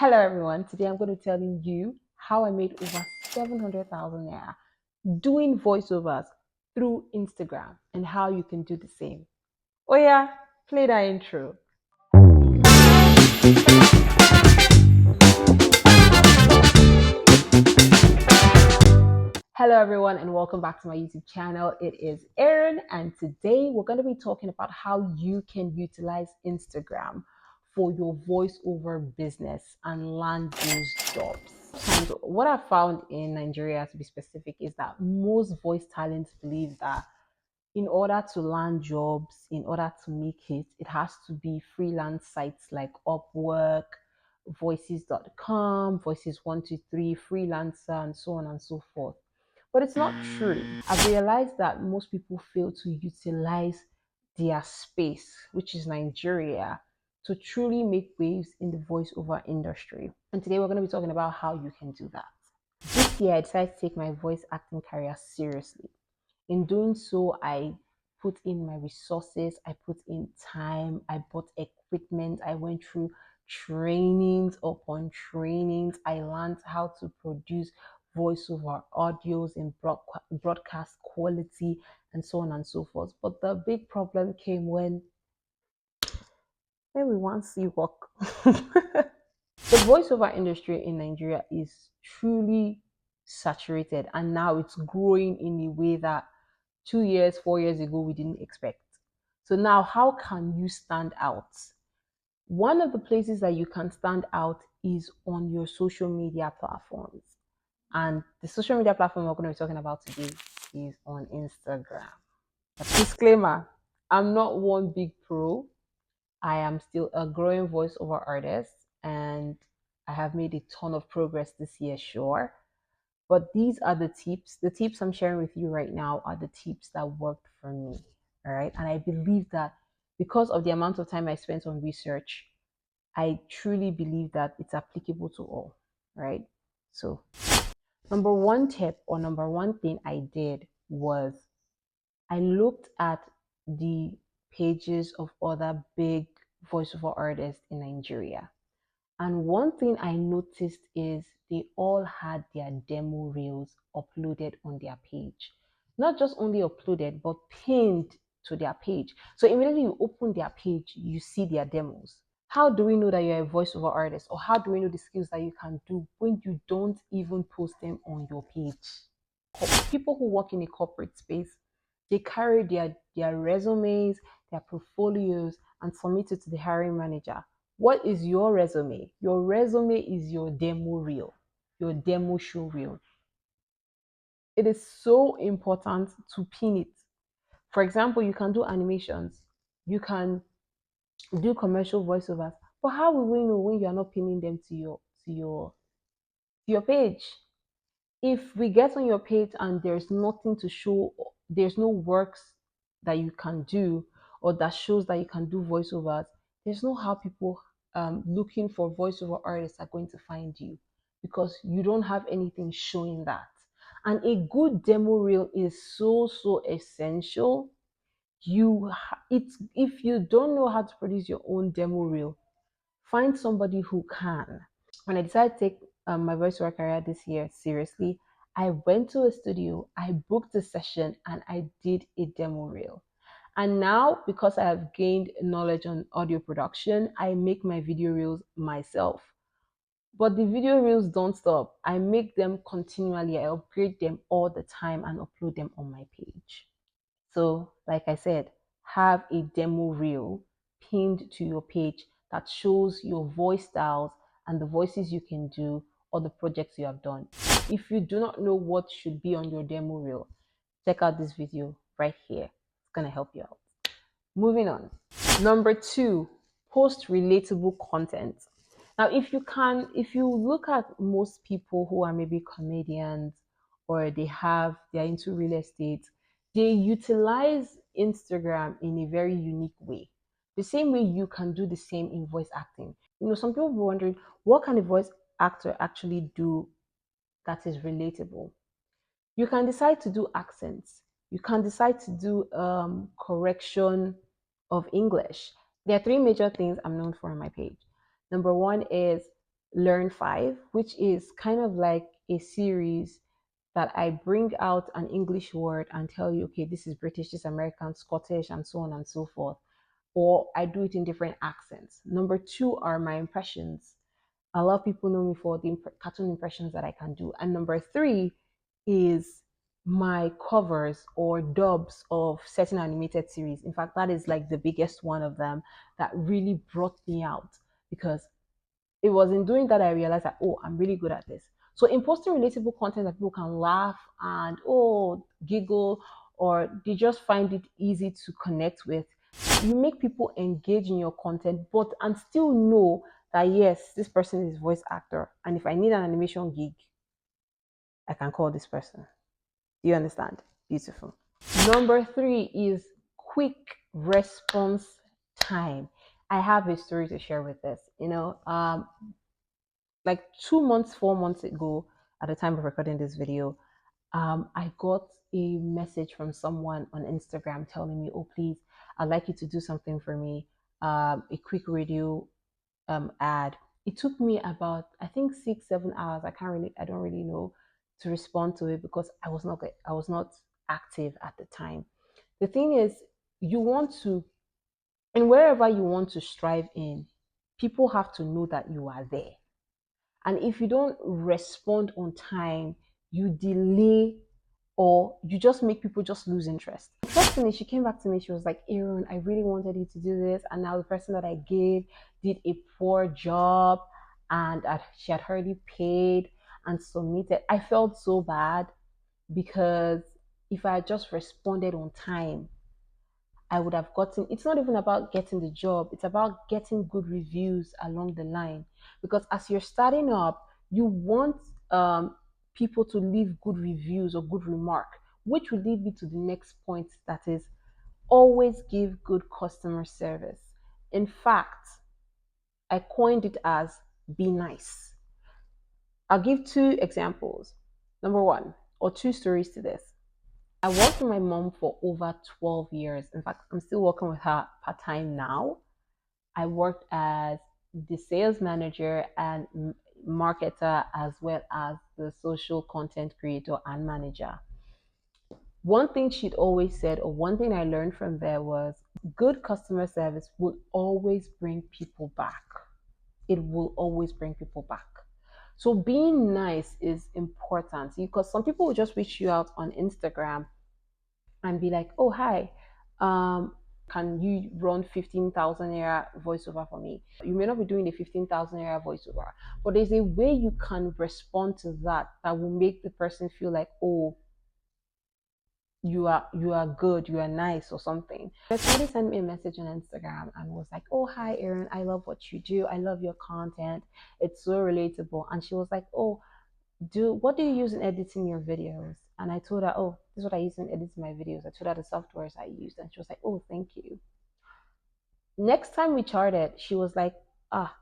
Hello everyone, today I'm going to tell you how I made over 700,000 naira doing voiceovers through Instagram and how you can do the same. Oh yeah, play that intro. Hello everyone and welcome back to my YouTube channel. It is Erin and today we're going to be talking about how you can utilize Instagram for your voiceover business and land those jobs. And what I found in Nigeria, to be specific, is that most voice talents believe that in order to land jobs, in order to make it, it has to be freelance sites like Upwork, voices.com, voices123, freelancer, and so on and so forth. But it's not true. I've realized that most people fail to utilize their space, which is Nigeria, to truly make waves in the voiceover industry. And today we're going to be talking about how you can do that. This year, I decided to take my voice acting career seriously. In doing so, I put in my resources, I put in time, I bought equipment, I went through trainings upon trainings. I learned how to produce voiceover audios in broadcast quality and so on and so forth. But the big problem came when we want to see work. The voiceover industry in Nigeria is truly saturated and now it's growing in a way that 2 years, 4 years ago we didn't expect. So now how can you stand out? One of the places that you can stand out is on your social media platforms. And the social media platform we're going to be talking about today is on Instagram. A disclaimer, I'm not one big pro. I am still a growing voiceover artist and I have made a ton of progress this year, sure. But these are the tips. The tips I'm sharing with you right now are the tips that worked for me. All right. And I believe that because of the amount of time I spent on research, I truly believe that it's applicable to all. Right. So, number one tip or number one thing I did was I looked at the pages of other big voiceover artists in Nigeria. And one thing I noticed is they all had their demo reels uploaded on their page. Not just only uploaded, but pinned to their page. So immediately you open their page, you see their demos. How do we know that you're a voiceover artist? Or how do we know the skills that you can do when you don't even post them on your page? People who work in a corporate space, they carry their resumes, their portfolios, and submit it to the hiring manager. What is your resume? Your resume is your demo reel, your demo show reel. It is so important to pin it. For example, you can do animations, you can do commercial voiceovers, but how will we know when you are not pinning them to your page? If we get on your page and there's nothing to show, there's no works that you can do or that shows that you can do voiceovers, there's no how people looking for voiceover artists are going to find you because you don't have anything showing that. And a good demo reel is so essential. It's if you don't know how to produce your own demo reel, find somebody who can. When I decided to take my voiceover career this year seriously, I went to a studio, I booked a session, and I did a demo reel. And now, because I have gained knowledge on audio production, I make my video reels myself. But the video reels don't stop. I make them continually, I upgrade them all the time and upload them on my page. So, like I said, have a demo reel pinned to your page that shows your voice styles and the voices you can do or the projects you have done. If you do not know what should be on your demo reel, check out this video right here. It's going to help you out. Moving on. Number two, post relatable content. Now, if you look at most people who are maybe comedians or they're into real estate, they utilize Instagram in a very unique way. The same way you can do the same in voice acting. Some people will be wondering, what can a voice actor actually do that is relatable? You can decide to do accents. You can decide to do correction of English. There are three major things I'm known for on my page. Number one is Learn 5, which is kind of like a series that I bring out an English word and tell you, okay, this is British, this is American, Scottish, and so on and so forth. Or I do it in different accents. Number 2 are my impressions. A lot of people know me for the cartoon impressions that I can do. And number 3 is my covers or dubs of certain animated series. In fact, that is like the biggest one of them that really brought me out, because it was in doing that I realized that, oh, I'm really good at this. So in posting relatable content that people can laugh and, oh, giggle, or they just find it easy to connect with, you make people engage in your content, but and still know that yes, this person is voice actor, and if I need an animation gig, I can call this person. Do you understand? Beautiful. Number 3 is quick response time. I have a story to share with this. Like 2 months, 4 months ago, at the time of recording this video, I got a message from someone on Instagram telling me, oh, please, I'd like you to do something for me, a quick radio ad. It took me about, I think, 6, 7 hours. I don't really know, to respond to it because I was not active at the time. The thing is, you want to, and wherever you want to strive in, people have to know that you are there. And if you don't respond on time, you delay, or you just make people just lose interest. First thing is, she came back to me, she was like, Aaron, I really wanted you to do this, and now the person that I gave did a poor job, and she had already paid and submitted. I felt so bad, because if I had just responded on time, I would have gotten, it's not even about getting the job, it's about getting good reviews along the line. Because as you're starting up, you want people to leave good reviews or good remark, which will lead me to the next point, that is, always give good customer service. In fact, I coined it as be nice. I'll give 2 examples. Number 1, or 2 stories to this. I worked with my mom for over 12 years. In fact, I'm still working with her part time now. I worked as the sales manager and marketer, as well as the social content creator and manager. One thing she'd always said, or one thing I learned from there, was good customer service will always bring people back. It will always bring people back. So being nice is important, because some people will just reach you out on Instagram and be like, oh, hi, can you run 15,000 naira voiceover for me? You may not be doing the 15,000 naira voiceover, but there's a way you can respond to that that will make the person feel like, oh, you are good, you are nice, or something. Somebody sent me a message on Instagram and was like, oh, hi Aaron, I love what you do, I love your content, it's so relatable. And she was like, oh, what do you use in editing your videos? And I told her, oh, this is what I use in editing my videos. I told her the softwares I used, and she was like, oh, thank you. Next time we charted, she was like, ah,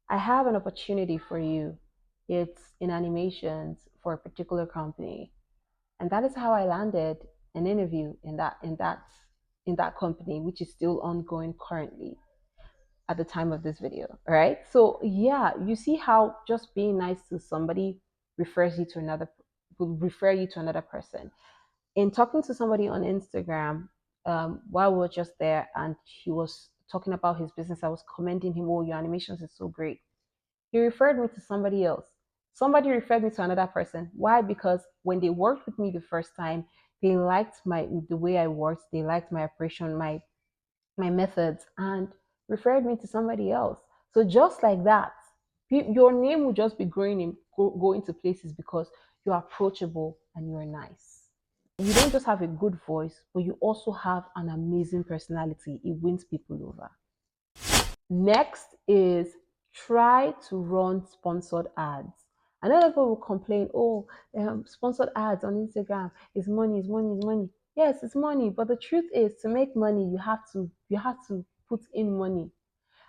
I have an opportunity for you. It's in animations for a particular company. And that is how I landed an interview in that company, which is still ongoing currently at the time of this video. All right. So yeah, you see how just being nice to somebody refers you to another will refer you to another person. In talking to somebody on Instagram, while we were just there, and he was talking about his business, I was commending him, oh, your animations is so great. He referred me to somebody else. Somebody referred me to another person. Why? Because when they worked with me the first time, they liked the way I worked, they liked my operation, my methods, and referred me to somebody else. So just like that, your name will just be going to places because you're approachable and you're nice. You don't just have a good voice, but you also have an amazing personality. It wins people over. Next is try to run sponsored ads. I know people will complain, oh, sponsored ads on Instagram is money, is money, is money. Yes, it's money, but the truth is, to make money, you have to put in money.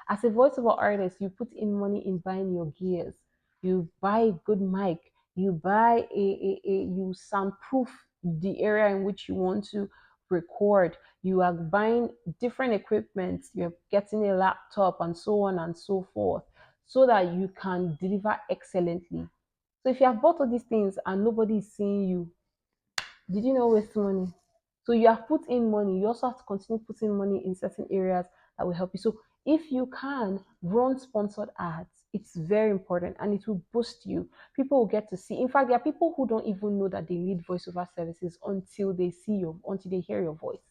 As a voiceover artist, you put in money in buying your gears. You buy a good mic. You buy you soundproof the area in which you want to record. You are buying different equipment. You're getting a laptop and so on and so forth. so that you can deliver excellently. So if you have bought all these things and nobody is seeing you, did you not waste money? So you have put in money. You also have to continue putting money in certain areas that will help you. So if you can run sponsored ads, it's very important and it will boost you. People will get to see. In fact, there are people who don't even know that they need voiceover services until they see you, until they hear your voice.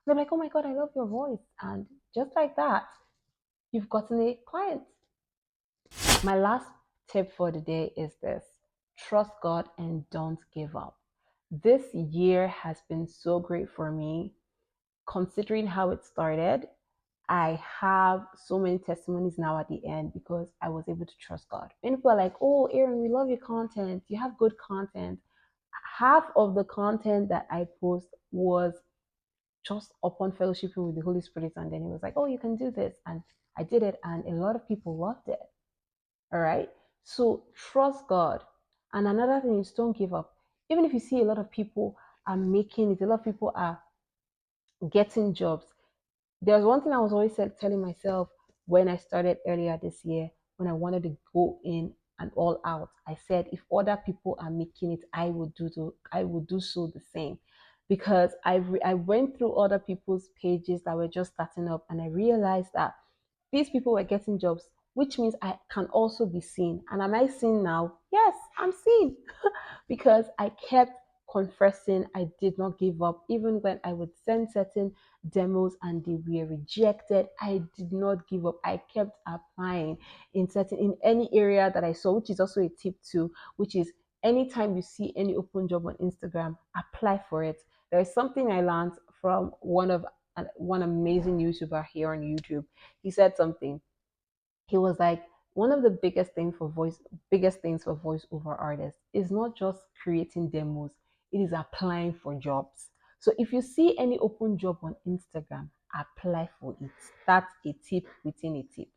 They're like, oh my God, I love your voice. And just like that, you've gotten a client. My last tip for the day is this: trust God and don't give up. This year has been so great for me, considering how it started. I have so many testimonies now at the end because I was able to trust God. Many people are like, oh, Aaron, we love your content. You have good content. Half of the content that I post was just upon fellowshipping with the Holy Spirit. And then he was like, oh, you can do this. And I did it. And a lot of people loved it. All right. So trust God. And another thing is don't give up. Even if you see a lot of people are making it, a lot of people are getting jobs. There's one thing I was always telling myself when I started earlier this year, when I wanted to go in and all out. I said, if other people are making it, I will do so the same. Because I went through other people's pages that were just starting up, and I realized that these people were getting jobs, which means I can also be seen. And am I seen now? Yes, I'm seen because I kept confessing. I did not give up. Even when I would send certain demos and they were rejected, I did not give up. I kept applying in any area that I saw, which is also a tip too, which is anytime you see any open job on Instagram, apply for it. There is something I learned from one amazing YouTuber here on YouTube. He said something. He was like, one of the biggest things for voiceover artists is not just creating demos, it is applying for jobs. So if you see any open job on Instagram, apply for it. That's a tip within a tip.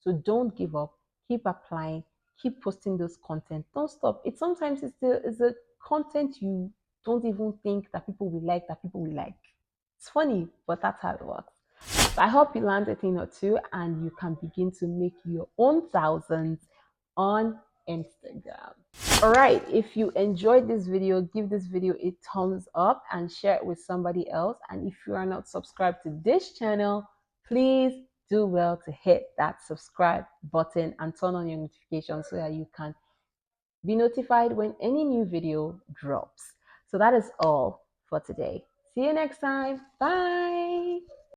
So don't give up, keep applying, keep posting those content. Don't stop. It sometimes it's the content you don't even think that people will like, that people will like. It's funny, but that's how it works. So I hope you learned a thing or two and you can begin to make your own thousands on Instagram. All right, if you enjoyed this video, give this video a thumbs up and share it with somebody else. And if you are not subscribed to this channel, please do well to hit that subscribe button and turn on your notifications so that you can be notified when any new video drops. So that is all for today. See you next time. Bye.